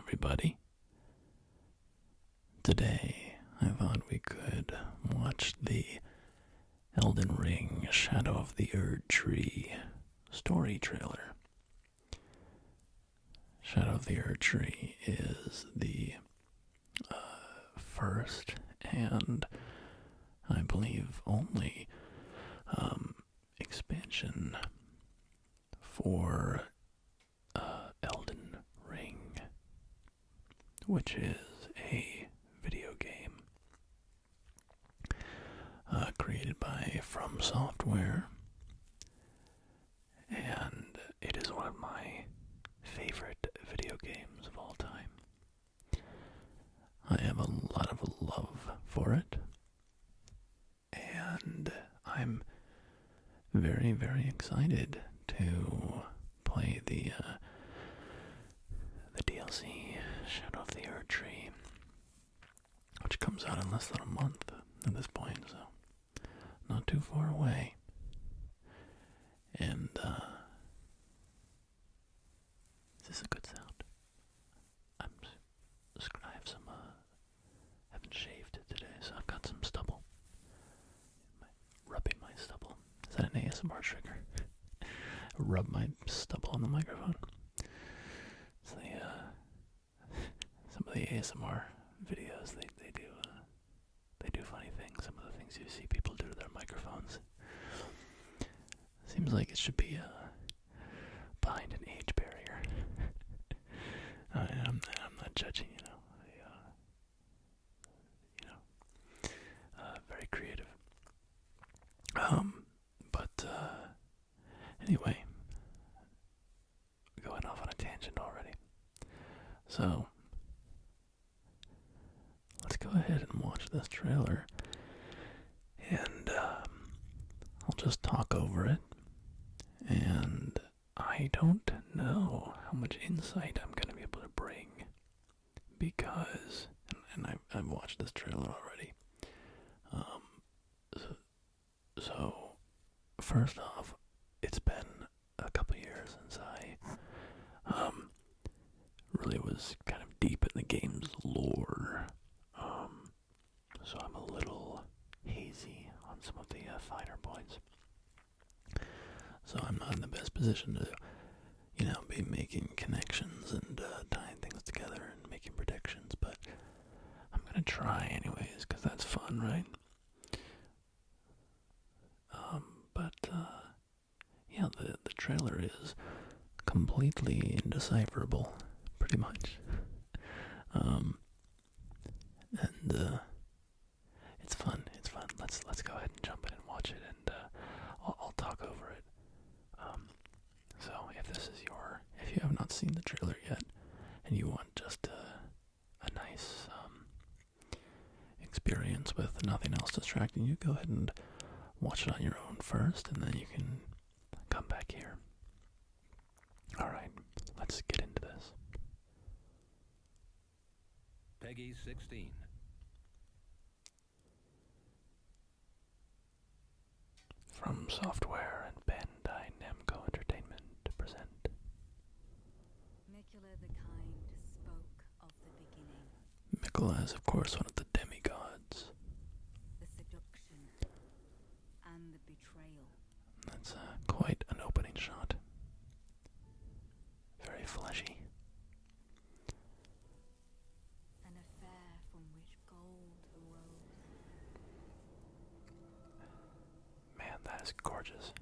everybody. Today, I thought we could watch the Elden Ring Shadow of the Erdtree story trailer. Shadow of the Erdtree is the first and I believe only expansion for Elden Ring, which is a video game created by From Software, and it is one of my favorite video games of all time. I have a lot of love for it, and I'm very, very excited to play the DLC Shadow of the Erdtree, which comes out in less than a month at this point, so not too far away. And is this a good sound? I have some haven't shaved today, so I've got some stubble. Rubbing my stubble. Is that an ASMR trigger? Rub my stubble on the microphone. It's some of the ASMR videos they do funny things. Some of the things you see people do to their microphones. Seems like it should be behind an age barrier. I'm not judging, very creative. But anyway, going off on a tangent already. So let's go ahead and watch this trailer, and I'll just talk over it. And I don't know how much insight I'm going to be able to bring because, and I've watched this trailer already. So first off, it's been a couple years since I really was kind of deep in the game's lore. So I'm a little hazy on some of the finer points. So I'm not in the best position to, be making connections and tying things together and making predictions, but I'm gonna try anyways, because that's fun, right? The trailer is completely indecipherable, pretty much. It's fun. Let's go ahead and jump in and watch it, and I'll talk over it. So if you have not seen the trailer yet, and you want just a nice experience with nothing else distracting you, go ahead and watch it on your own first, and then you can come back here. Alright, let's get into this. Peggy 16. From Software and Bandai Namco Entertainment present. Miquella the Kind spoke of the beginning. Miquella is, of course, one of the demigods. The seduction and the betrayal. That's quite an opening shot. Very fleshy. An affair from which gold arose. Man, that is gorgeous.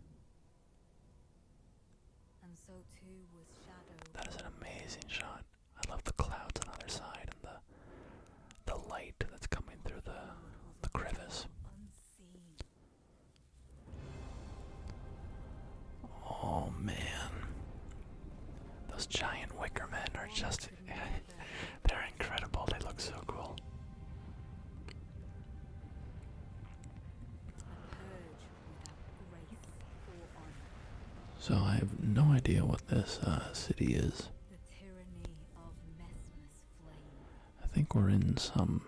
And so too was Shadow. That is an amazing shot. I love the clouds on the other side and the light that's coming through the crevice. Unseen. Oh man. Those giant wicker men are just, they're incredible. They look so cool. A purge without grace or honor. So I have no idea what this city is. The tyranny of Mesmer's flame. I think we're in some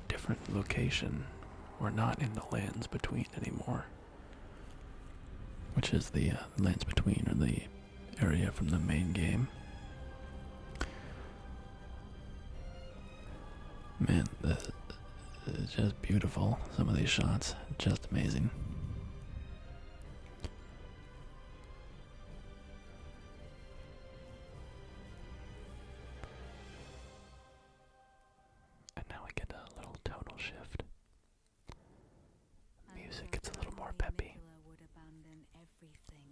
different location. We're not in the lands between anymore. Which is the lands between, or the area from the main game. Man, it's just beautiful. Some of these shots, just amazing. And now we get a little tonal shift. Music gets a little more peppy. Miquella would abandon everything.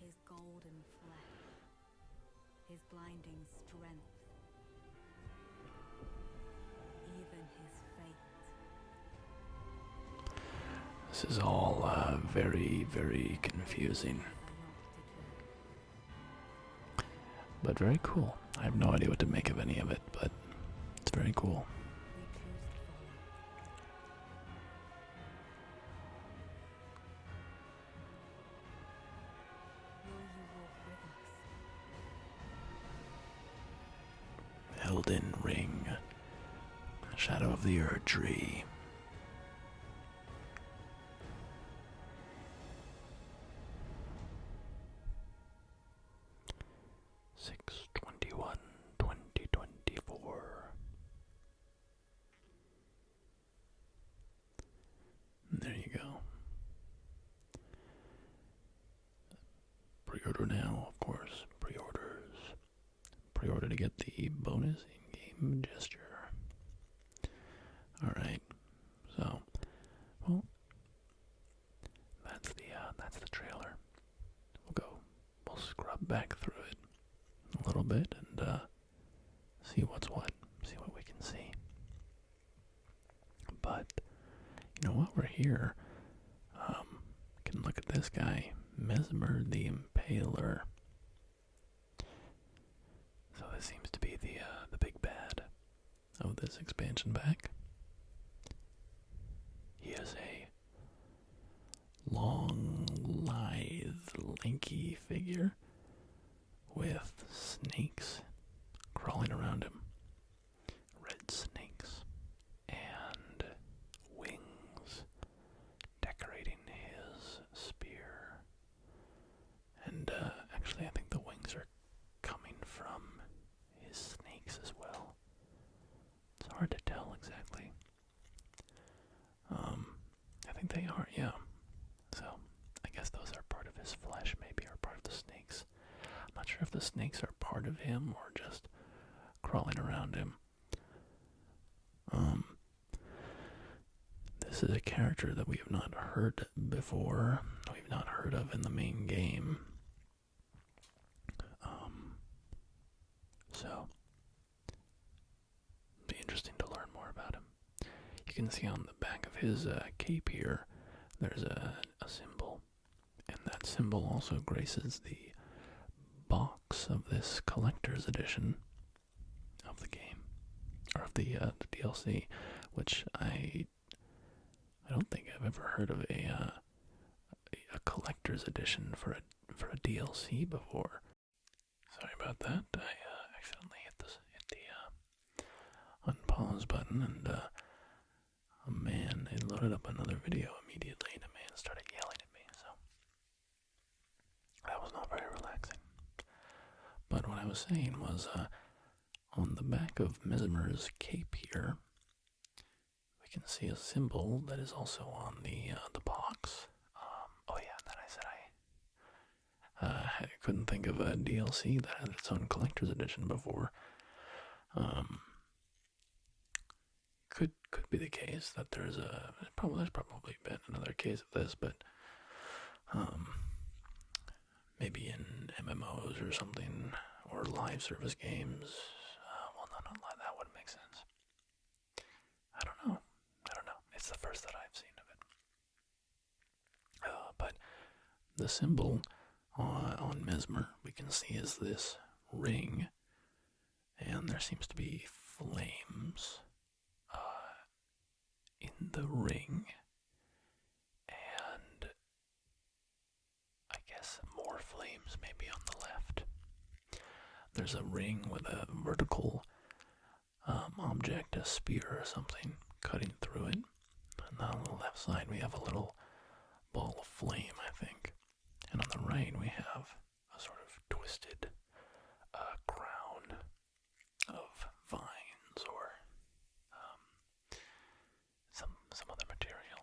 His golden flesh, his blinding strength, even his fate. This is all very, very confusing, but very cool. I have no idea what to make of any of it, but it's very cool. We choose to follow. Will you walk with us? Elden Ring, Shadow of the Erdtree. There you go. Pre-order now, of course. Pre-orders. Pre-order to get the bonus in-game gesture. Alright. So, well, that's the trailer. We'll scrub back through it a little bit and see what's what. See what we can see. But you know what? We're here. Can look at this guy, Mesmer the Impaler. So this seems to be the big bad of this expansion pack. He is a long, lithe, lanky figure with snakes crawling around him. Red snakes. And wings decorating his spear. And actually I think the wings are coming from his snakes as well. It's hard to tell exactly. I think they are, yeah. So I guess those are part of his flesh, maybe, or part of the snakes. I'm not sure if the snakes are part of him or just crawling around him. This is a character that we have not heard before. We've not heard of in the main game. So, it'll be interesting to learn more about him. You can see on the back of his cape here, there's a symbol. And that symbol also graces the box of this collector's edition of the game. Or of the DLC, which I don't think I've ever heard of a collector's edition for a DLC before. Sorry about that. I accidentally hit the unpause button, and it loaded up another video immediately, and a man started yelling at me. So that was not very relaxing. But what I was saying was, on the back of Mesmer's cape here, we can see a symbol that is also on the box. And then I said I couldn't think of a DLC that had its own collector's edition before. Could be the case that there's probably been another case of this, but maybe in MMOs or something, or live service games. Not that wouldn't make sense. I don't know. It's the first that I've seen of it. But the symbol on Mesmer we can see is this ring, and there seems to be flames in the ring, and I guess more flames maybe on the left. There's a ring with a vertical object, a spear or something, cutting through it. And on the left side we have a little ball of flame, I think. And on the right, we have a sort of twisted crown of vines or some other material.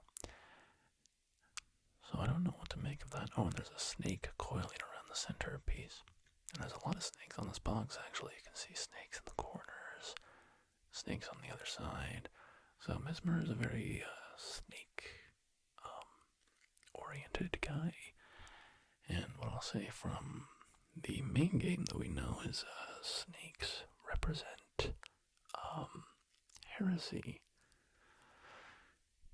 So I don't know what to make of that. Oh, and there's a snake coiling around the centerpiece. And there's a lot of snakes on this box, actually. You can see snakes in the corners, snakes on the other side. So Mesmer is a very snake-oriented guy. And what I'll say from the main game that we know is snakes represent heresy.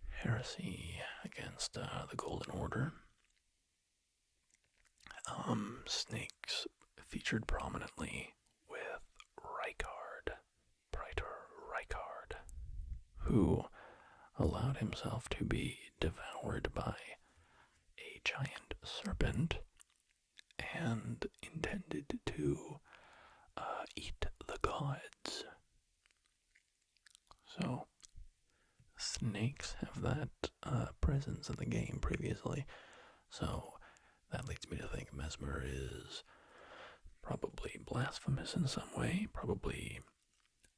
Heresy against the Golden Order. Snakes featured prominently with Praetor Rykard, who allowed himself to be devoured by a giant serpent and intended to eat the gods. So, snakes have that presence in the game previously. So, that leads me to think Mesmer is probably blasphemous in some way, probably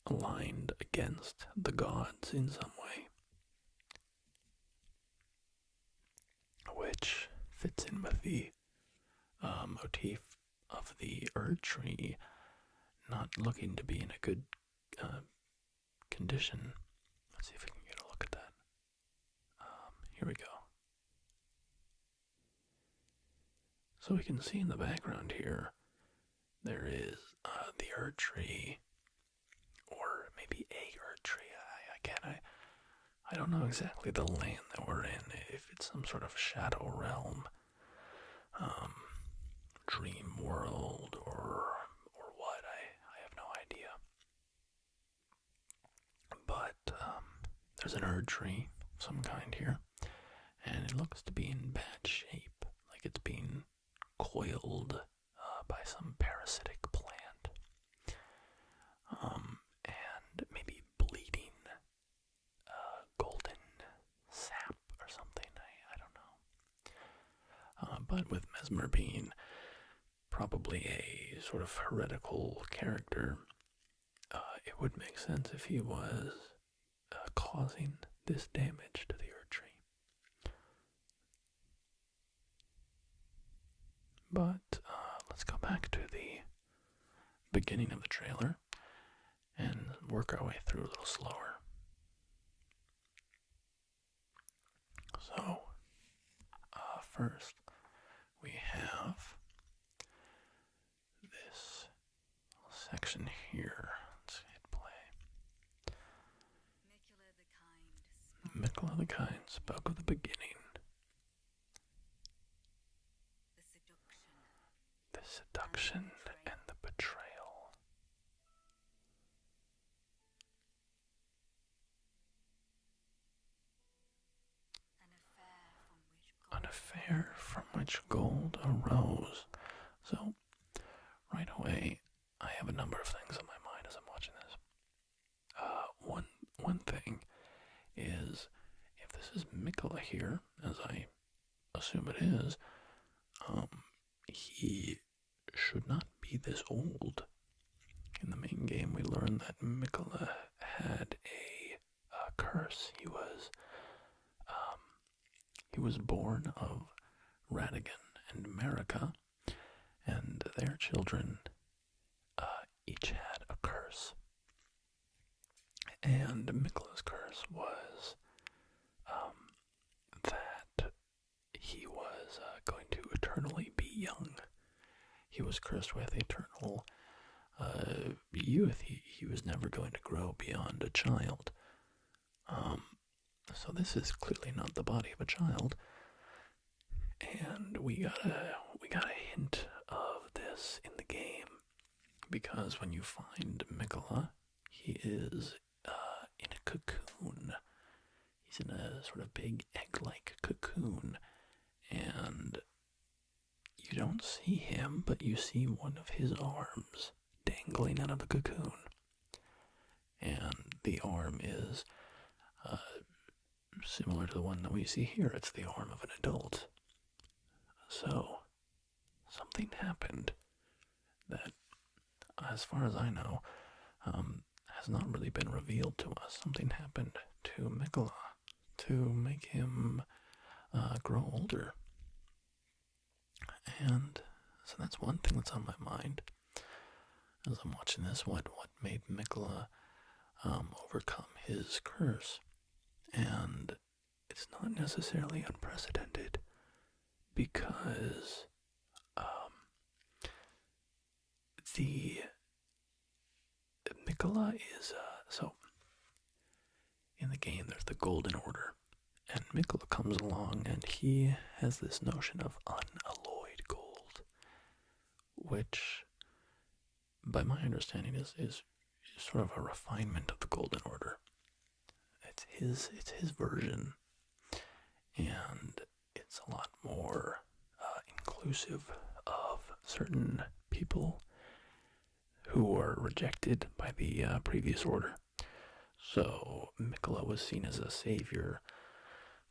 aligned against the gods in some way, which fits in with the motif of the Erdtree not looking to be in a good condition. Let's see if we can get a look at that. Here we go. So we can see in the background here, there is the Erdtree, or maybe a Erdtree. I don't know exactly the land that we're in, if it's some sort of shadow realm, dream world, or what, I have no idea. But there's an Erdtree of some kind here, and it looks to be in bad shape, like it's being coiled by some parasitic plant, and maybe bleeding golden sap or something. I don't know. But with Mesmer being probably a sort of heretical character, it would make sense if he was causing this damage to the Erdtree. But let's go back to the beginning of the trailer and work our way through a little slower. So, first, we have this section here. Let's hit play. Miquella the Kind spoke of the beginning. The seduction and the betrayal. An affair from which gold arose. So, right away, I have a number of things on my mind as I'm watching this. One thing is, if this is Miquella here, as I assume it is, he should not be this old. In the main game, we learn that Miquella had a curse. He was born of Radigan and Marika, and their children each had a curse. And Miquella's curse was that he was going to eternally be young. He was cursed with eternal youth. He was never going to grow beyond a child. So this is clearly not the body of a child. And we got a hint of this in the game, because when you find Miquella, he is in a cocoon. He's in a sort of big egg-like cocoon, and you don't see him, but you see one of his arms dangling out of the cocoon. And the arm is similar to the one that we see here. It's the arm of an adult. So, something happened that, as far as I know, has not really been revealed to us. Something happened to Miquella to make him grow older. And so that's one thing that's on my mind as I'm watching this. What made Miquella overcome his curse? And it's not necessarily unprecedented because the Miquella is so in the game there's the Golden Order, and Miquella comes along and he has this notion of unalloyed gold, which, by my understanding, is sort of a refinement of the Golden Order. It's his version, and it's a lot more inclusive of certain people who were rejected by the previous order. So Miquella was seen as a savior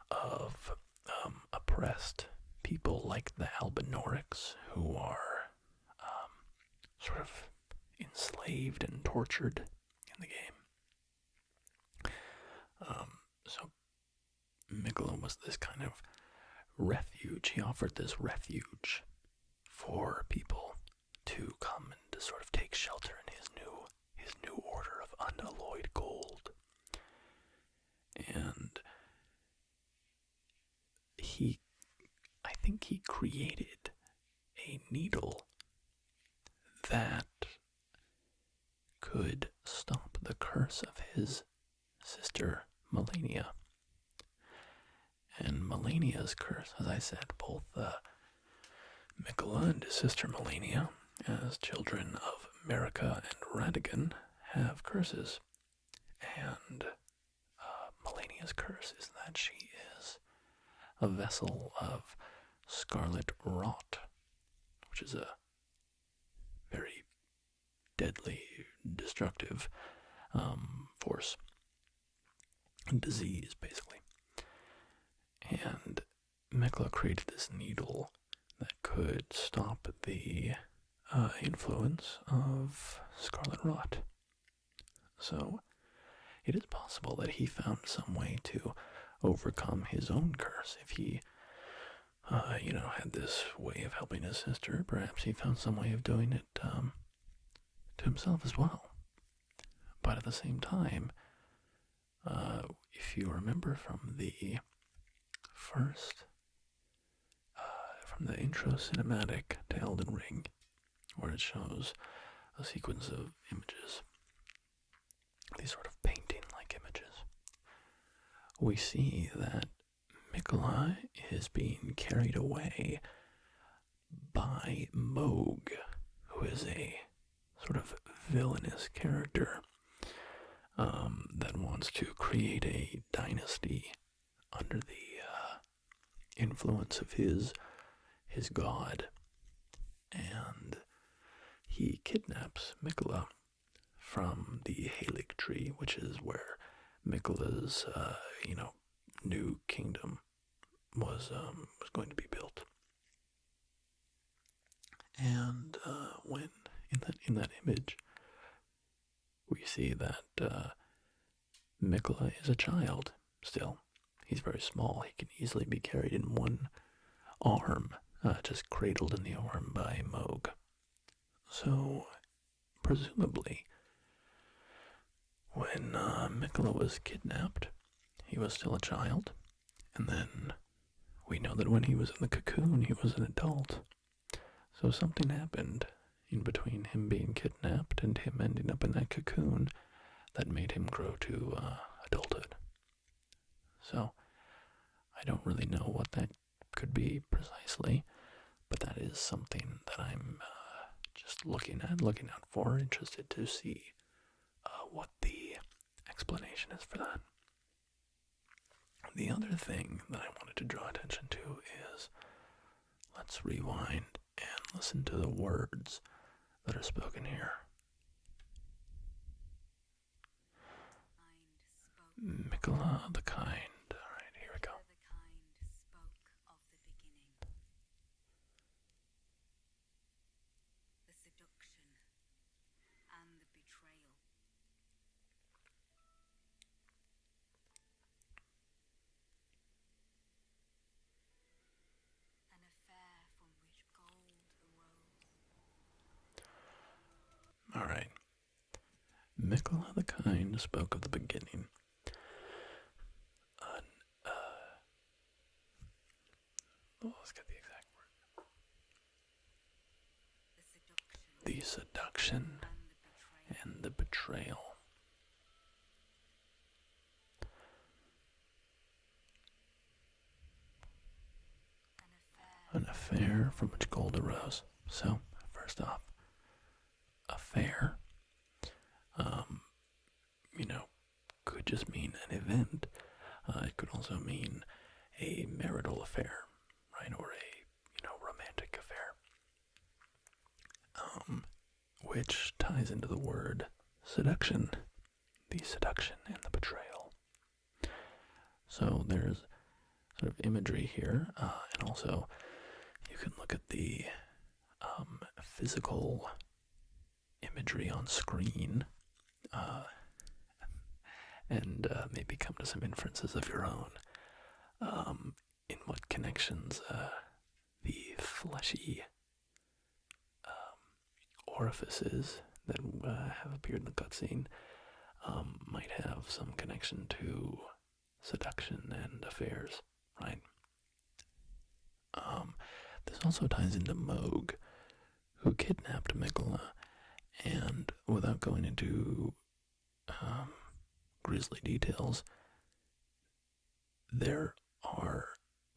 of oppressed people like the Albinorics, who are sort of enslaved and tortured in the game. So Miquella was this kind of refuge. He offered this refuge for people to come and to sort of take shelter in his new order of unalloyed gold. And I think he created a needle that could stop the curse of his sister Melania. And Melania's curse, as I said, both Miquella and his sister Melania, as children of Merica and Radigan, have curses. And Melania's curse is that she is a vessel of scarlet rot, which is a very deadly, destructive force. Disease, basically. And Miquella created this needle that could stop the influence of scarlet rot. So it is possible that he found some way to overcome his own curse. If he, had this way of helping his sister, perhaps he found some way of doing it to himself as well. But at the same time, if you remember from the from the intro cinematic to Elden Ring, where it shows a sequence of images, these sort of painting-like images, we see that Miquella is being carried away by Mohg, who is a sort of villainous character that wants to create a dynasty under the influence of his god. And he kidnaps Miquella from the Erdtree, which is where Miquella's new kingdom was going to be built. And when in that image, we see that Miquella is a child still. He's very small. He can easily be carried in one arm, just cradled in the arm by Mohg. So, presumably, when Miquella was kidnapped, he was still a child, and then we know that when he was in the cocoon, he was an adult. So something happened in between him being kidnapped and him ending up in that cocoon that made him grow to adulthood. So, I don't really know what that could be precisely, but that is something that I'm just looking out for, interested to see what the explanation is for that. The other thing that I wanted to draw attention to is, let's rewind and listen to the words that are spoken here. Miquella the Kind. Alright, here we go. The kind spoke of the beginning. Miquella the Kind spoke of the beginning. Let's get the exact word. The seduction and the betrayal. An affair from which gold arose. So, first off, affair, could just mean an event. It could also mean a marital affair, right, or a romantic affair, which ties into the word seduction, the seduction and the betrayal. So there's sort of imagery here, and also you can look at the physical imagery on screen, and maybe come to some inferences of your own, in what connections the fleshy orifices that have appeared in the cutscene might have some connection to seduction and affairs, right? This also ties into Moog, who kidnapped Miquella, and without going into grisly details, there are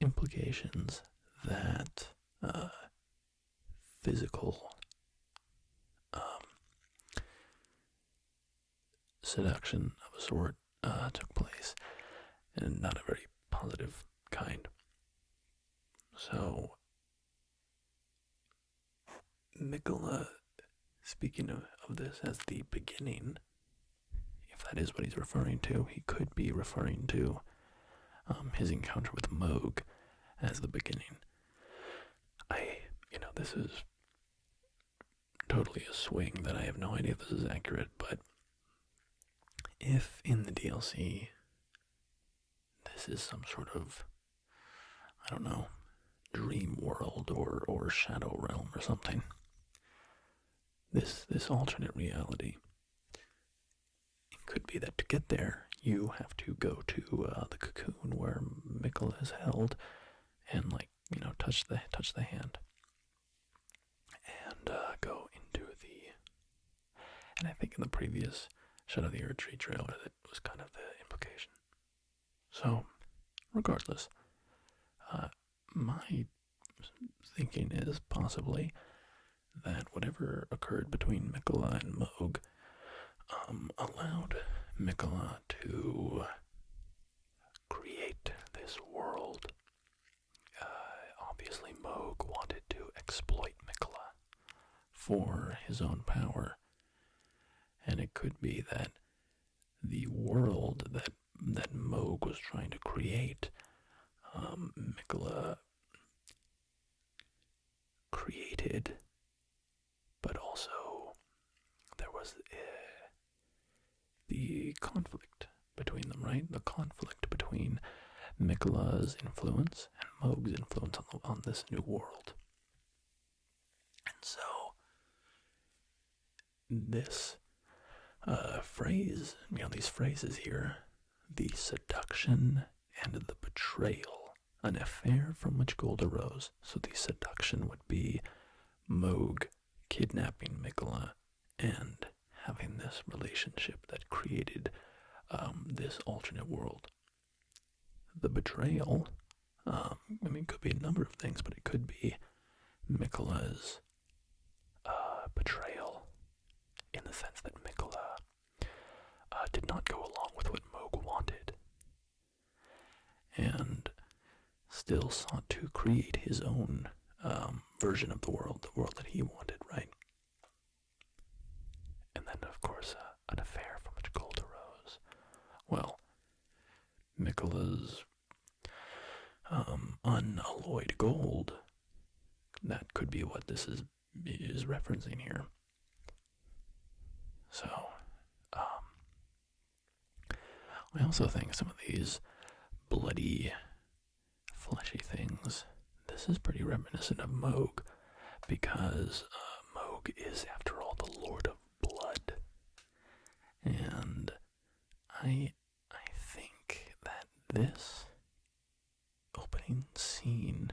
implications that physical seduction of a sort took place, and not a very positive kind. So, Miquella, speaking of this as the beginning, if that is what he's referring to, he could be referring to his encounter with Moog as the beginning. This is totally a swing that I have no idea if this is accurate, but if in the DLC this is some sort of, I don't know, dream world or shadow realm or something, this alternate reality, it could be that to get there you have to go to the cocoon where Miquella is held and touch the hand and go into the, and I think in the previous Shadow of the Erdtree trailer that was kind of the implication. So regardless, my thinking is possibly that whatever occurred between Miquella and Moog allowed Miquella to create this world. Obviously, Moog wanted to exploit Miquella for his own power, and it could be that the world that Moog was trying to create, Miquella created, but also there was the conflict between them, right? The conflict between Miquella's influence and Moog's influence on this new world. And so, this phrase, these phrases here, the seduction and the betrayal, an affair from which gold arose. So the seduction would be Moog kidnapping Miquella and having this relationship that created this alternate world. The betrayal, could be a number of things, but it could be Miquella's betrayal in the sense that Miquella did not go along with what Moog wanted and still sought to create his own version of the world that he wanted, right? And then, of course, an affair from which gold arose. Well, Miquella's unalloyed gold, that could be what this is referencing here. So, I also think some of these bloody, fleshy things, this is pretty reminiscent of Moog, because Moog is, after all, the Lord of Blood. And I think that this opening scene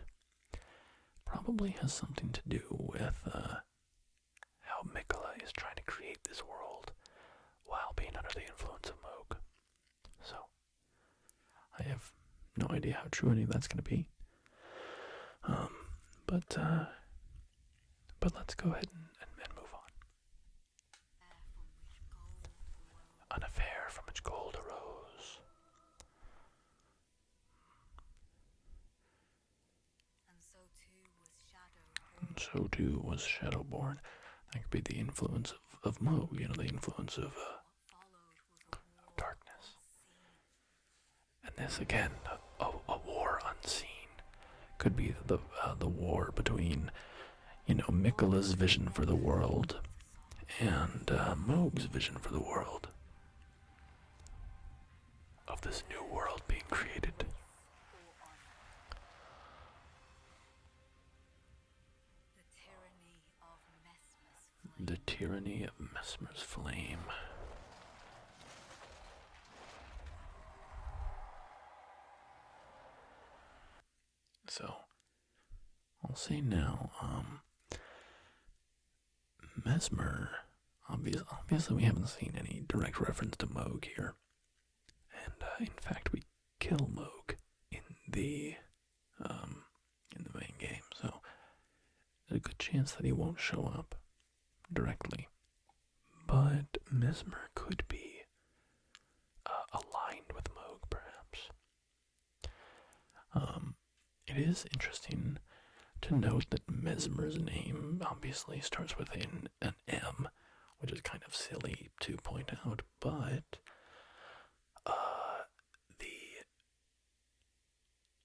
probably has something to do with how Miquella is trying to create this world while being under the influence of Moog. So, I have no idea how true any of that's going to be. But let's go ahead and move on. An affair from which gold arose. And so too was Shadowborn. That could be the influence of Moog, the influence of darkness. And this again, a war unseen. Could be the war between, Miquella's vision for the world and Moog's vision for the world. Of this new world being created. The tyranny of Mesmer's flame. So, I'll say now, Mesmer, obviously we haven't seen any direct reference to Moog here. And, in fact, we kill Moog in the main game, so there's a good chance that he won't show up directly. But Mesmer could be aligned with Moog, perhaps. It is interesting to note that Mesmer's name obviously starts with an M, which is kind of silly to point out, but the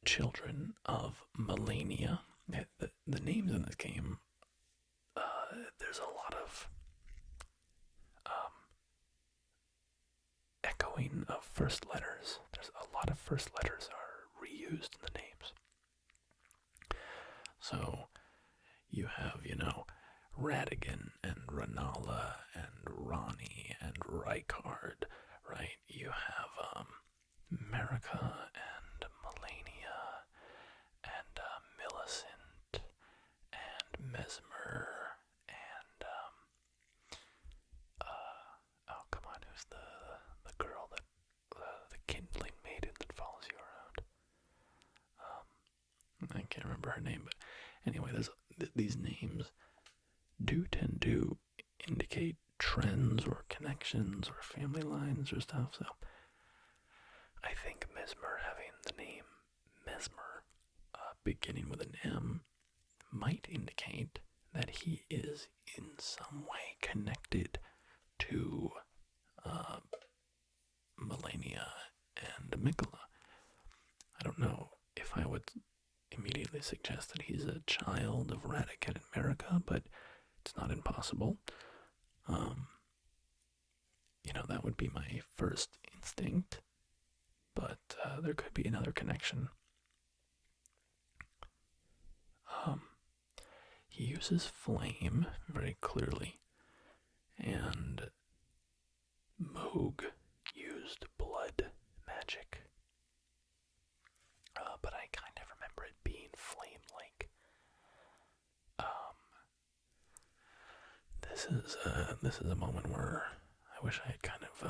children of Millennia, the names in this game, there's a lot of echoing of first letters. There's a lot of first letters are reused in the names. So you have, Radigan and Renala and Ronnie and Rykard, right? You have America and Melania and Millicent and Mesmer and oh come on, who's the girl that the kindling maiden that follows you around? I can't remember her name, but anyway, there's these names do tend to indicate trends or connections or family lines or stuff, so I think Mesmer having the name Mesmer beginning with an M might indicate that he is in some way connected to Melania and Miquella. I don't know if I would immediately suggest that he's a child of Radican and America, but it's not impossible. That would be my first instinct, but there could be another connection. He uses flame very clearly, and Moog used blood magic. But I kind of remember it being flame-like. This is a moment where I wish I had kind of,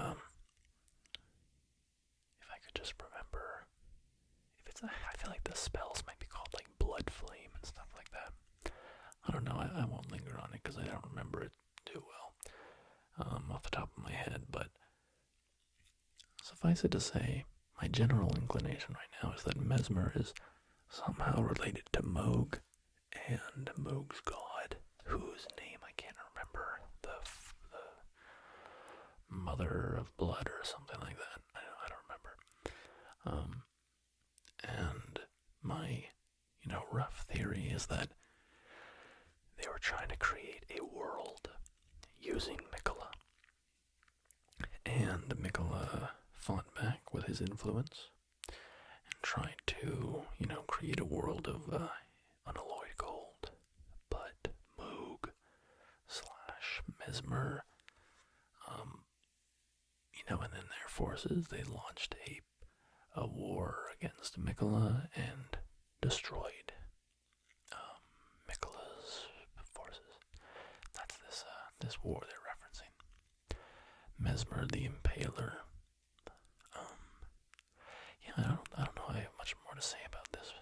if I could just remember, I feel like the spells might be called like blood flame and stuff like that. I don't know, I won't linger on it because I don't remember it too well, off the top of my head, but suffice it to say, my general inclination right now is that Mesmer is somehow related to Moog and Moog's god, whose name I can't remember, the mother of blood or something like that. I don't remember. And my, rough theory is that they were trying to create a world using Miquella. And Miquella fought back with his influence and tried to, create a world of unalloyed gold. But Moog / Mesmer and then their forces, they launched a war against Miquella and destroyed Miquella's forces. That's this war they're referencing. Mesmer the Impaler. Yeah, I don't know. I have much more to say about this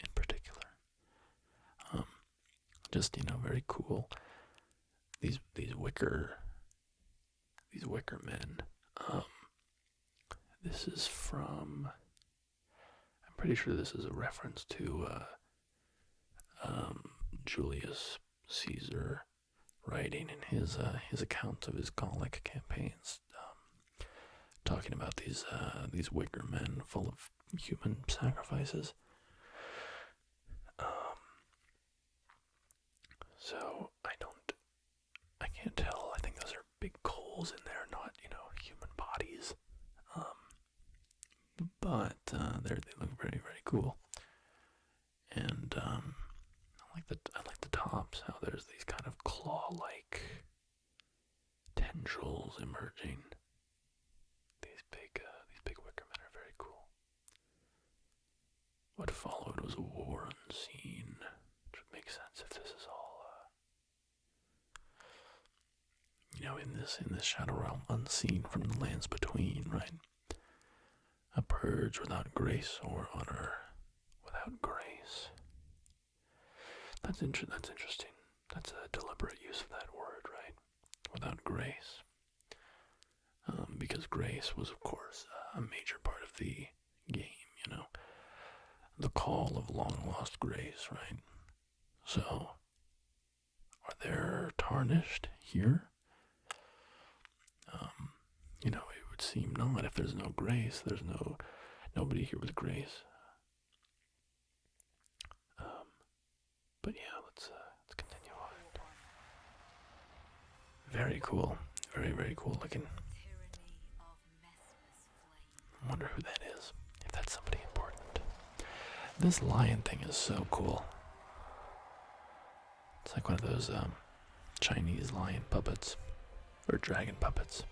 in particular. Just very cool. These wicker men. This is from. I'm pretty sure this is a reference to Julius Caesar writing in his account of his Gallic campaigns, talking about these wicker men full of human sacrifices. So I can't tell. I think those are big coals in there, not human bodies. But they look very, very cool. And I like the tops. How there's these kind of claw-like tendrils emerging. These big wicker men are very cool. What followed was a war unseen, which would make sense if this is all in this shadow realm, unseen from the lands between, right? A purge without grace, or honor without grace. That's interesting. That's a deliberate use of that word, right? Without grace. Because grace was, of course, a major part of the game, the call of long-lost grace, right? So, are they tarnished here? It would seem not. If there's no grace, there's nobody here with grace. But yeah, let's continue on. Very cool. Very, very cool looking. I wonder who that is. If that's somebody important. This lion thing is so cool. It's like one of those Chinese lion puppets. Or dragon puppets.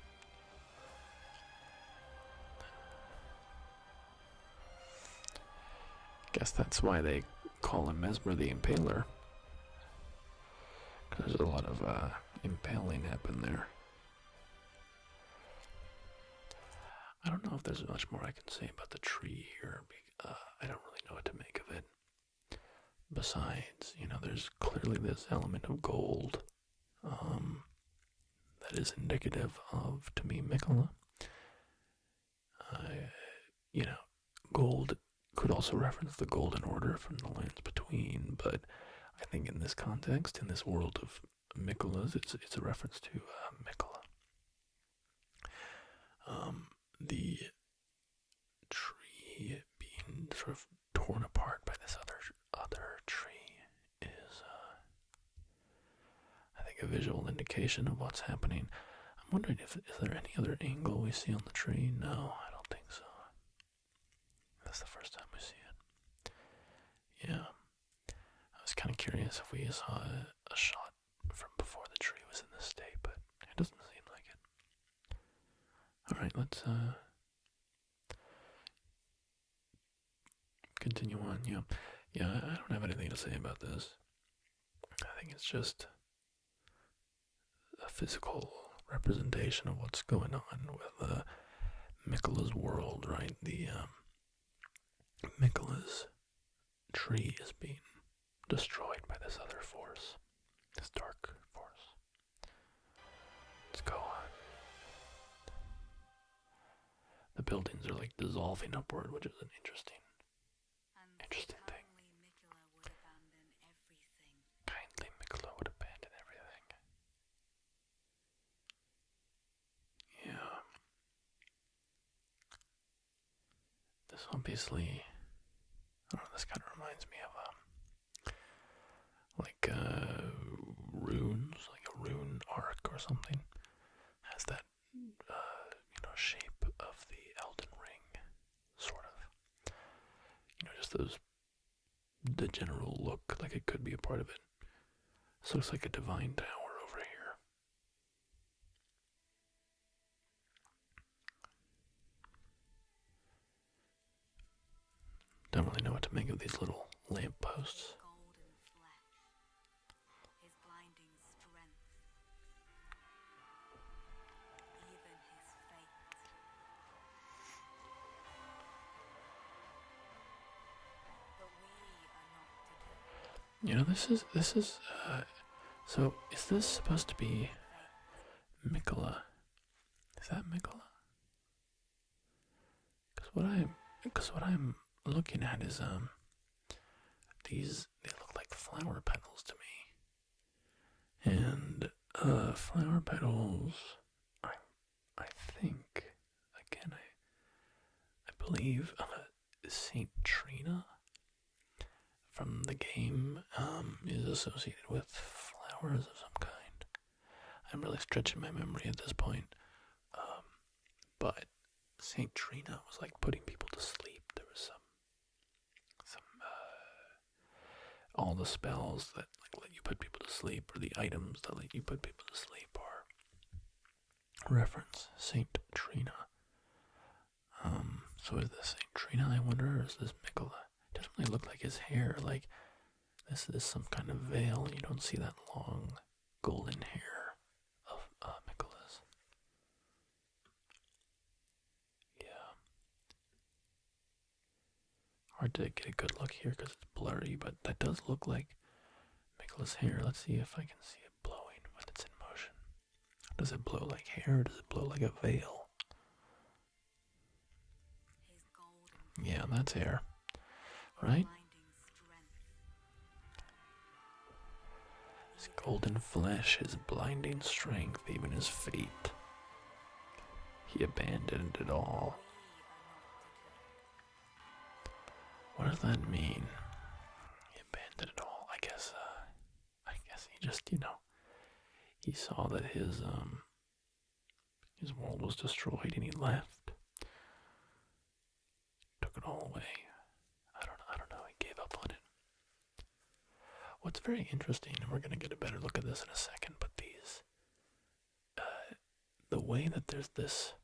Guess that's why they call him Mesmer the Impaler. Because there's a lot of impaling happen there. I don't know if there's much more I can say about the tree here. I don't really know what to make of it. Besides, there's clearly this element of gold that is indicative of, to me, Miquella. Gold could also reference the Golden Order from the lands between, but I think in this context, in this world of Miquella's, it's a reference to Miquella. The tree being sort of torn apart by this other tree is, I think, a visual indication of what's happening. I'm wondering is there any other angle we see on the tree? No, I don't think so. That's the first time we see it. Yeah. I was kind of curious if we saw a shot from before the tree was in this state, but it doesn't seem like it. Alright, let's continue on. Yeah, I don't have anything to say about this. I think it's just a physical representation of what's going on with Miquella's world, right? The Miquella's tree is being destroyed by this other force, this dark force. Let's go on. The buildings are like dissolving upward, which is an interesting thing. Kindly Miquella would abandon everything. Yeah. This obviously, I don't know, this kind of reminds me of runes, like a rune arc or something. Has that shape of the Elden Ring, sort of. Just the general look, like it could be a part of it. This looks like a divine tower over here. to make of these little lampposts. Golden flesh, his blinding strength, even his fate. But we are not to do. You know, so is this supposed to be Miquella? Is that Miquella? Because what I'm looking at is, they look like flower petals to me. And, flower petals, I think, again, I believe, Saint Trina from the game, is associated with flowers of some kind. I'm really stretching my memory at this point. But Saint Trina was like putting people to sleep. There was some all the spells that like let you put people to sleep, or the items that let you put people to sleep, or reference Saint Trina. So is this Saint Trina, I wonder, or is this Miquella? It doesn't really look like his hair. Like, this is some kind of veil. You don't see that long golden hair of Miquella's. Yeah. Hard to get a good look here because it's blurry, but that does look like Miquella's hair. Let's see if I can see it blowing when it's in motion. Does it blow like hair, or does it blow like a veil? Yeah, that's hair. Right? His golden flesh, his blinding strength, even his fate. He abandoned it all. What does that mean? He abandoned it all. I guess he just, he saw that his world was destroyed and he left. Took it all away. I don't know. He gave up on it. What's very interesting, and we're going to get a better look at this in a second, but the way that there's this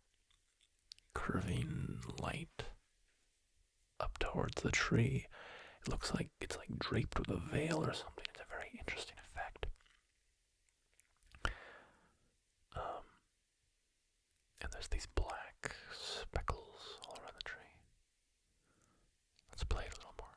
curving light up towards the tree, it looks like it's like draped with a veil or something. It's a very interesting effect. And there's these black speckles all around the tree. Let's play it a little more.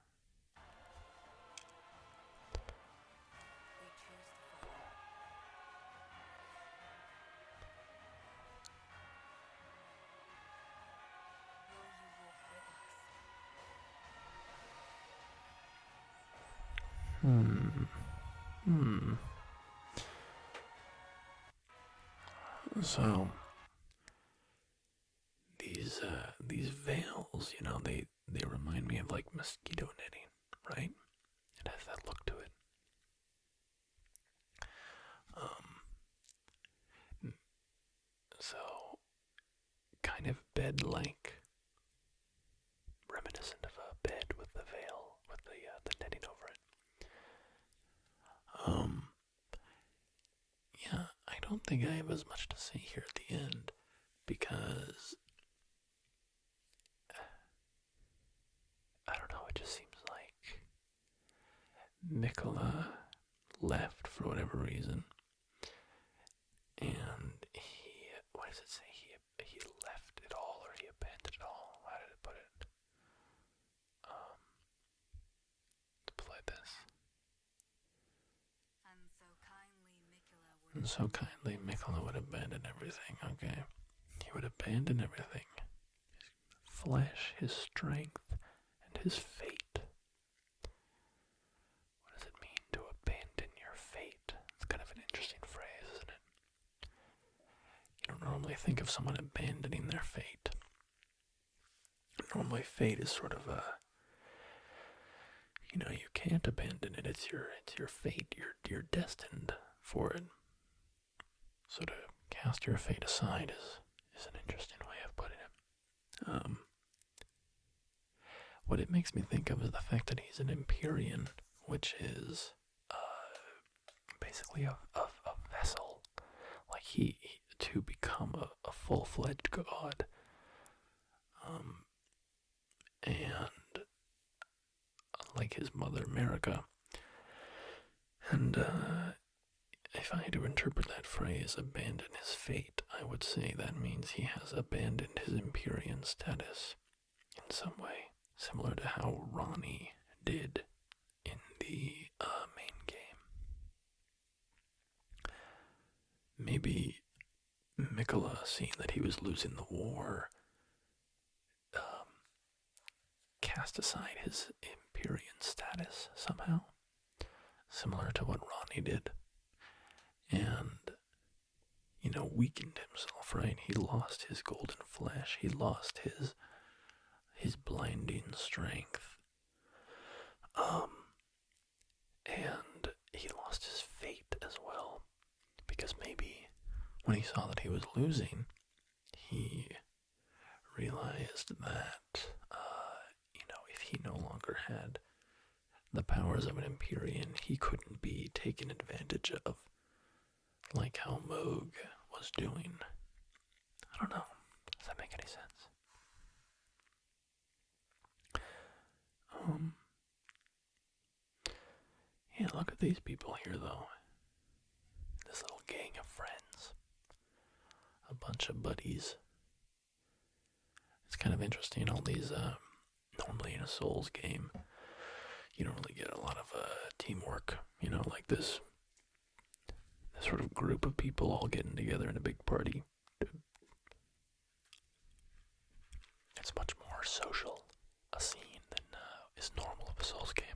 So these veils, they remind me of like mosquito netting, right? It has that look to it. So kind of bed-like, reminiscent of a bed with the veil, with the netting over it. Yeah, I don't think I have as much to say here at the end, because I don't know, it just seems like Miquella left for whatever reason, and what does it say? He left it all, or he abandoned it all. How did it put it? Let's play this. And so kindly Miquella would abandon everything. Okay. He would abandon everything. His flesh, his strength, and his fate. What does it mean to abandon your fate? It's kind of an interesting phrase, isn't it? You don't normally think of someone abandoning their fate. Normally fate is sort of you can't abandon it. It's your fate. You're destined for it. So to cast your fate aside is an interesting way of putting it. What it makes me think of is the fact that he's an Empyrean, which is basically a vessel. Like he to become a full-fledged god. And like his mother, America. And if I had to interpret that phrase, abandon his fate, I would say that means he has abandoned his Empyrean status in some way, similar to how Ronnie did in the main game. Maybe Miquella, seeing that he was losing the war, cast aside his Empyrean status somehow, similar to what Ronnie did, and, weakened himself, right? He lost his golden flesh, he lost his blinding strength, and he lost his fate as well, because maybe when he saw that he was losing, he realized that, if he no longer had the powers of an Empyrean, he couldn't be taken advantage of, like how Moog was doing. I don't know. Does that make any sense? Yeah, look at these people here, though. This little gang of friends. A bunch of buddies. It's kind of interesting, all these, normally in a Souls game, you don't really get a lot of teamwork, like this sort of group of people all getting together in a big party. It's much more social a scene than is normal of a Souls game.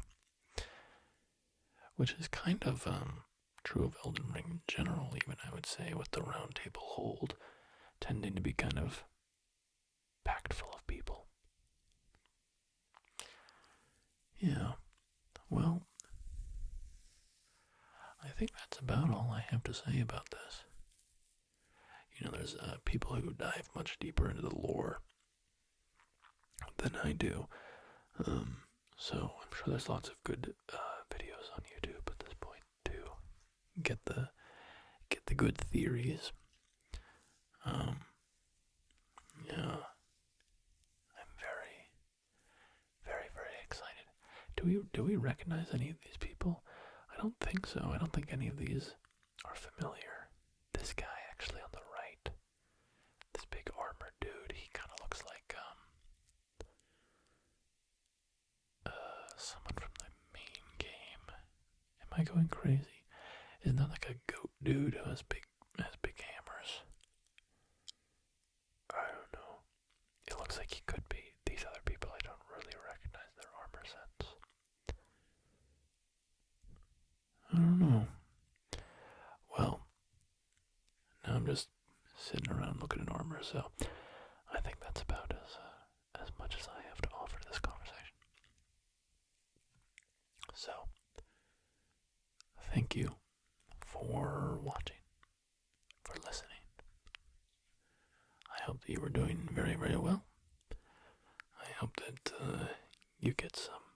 Which is kind of true of Elden Ring in general, even, I would say, with the Round Table Hold tending to be kind of packed full of people. Yeah, well, I think that's about all I have to say about this. There's people who dive much deeper into the lore than I do, so I'm sure there's lots of good videos on YouTube at this point to get the good theories. Yeah, I'm very, very, very excited. Do we recognize any of these people? I don't think so. I don't think any of these are familiar. This guy actually on the right, this big armored dude, he kind of looks like someone from the main game. Am I going crazy? Isn't that like a goat dude who has big hammers? I don't know. It looks like he could be. These other people, I don't really recognize their armor sets. I don't know. Well, now I'm just sitting around looking at armor, so I think that's about as much as I have to offer to this conversation. So, thank you for watching, for listening. I hope that you were doing very, very well. I hope that you get some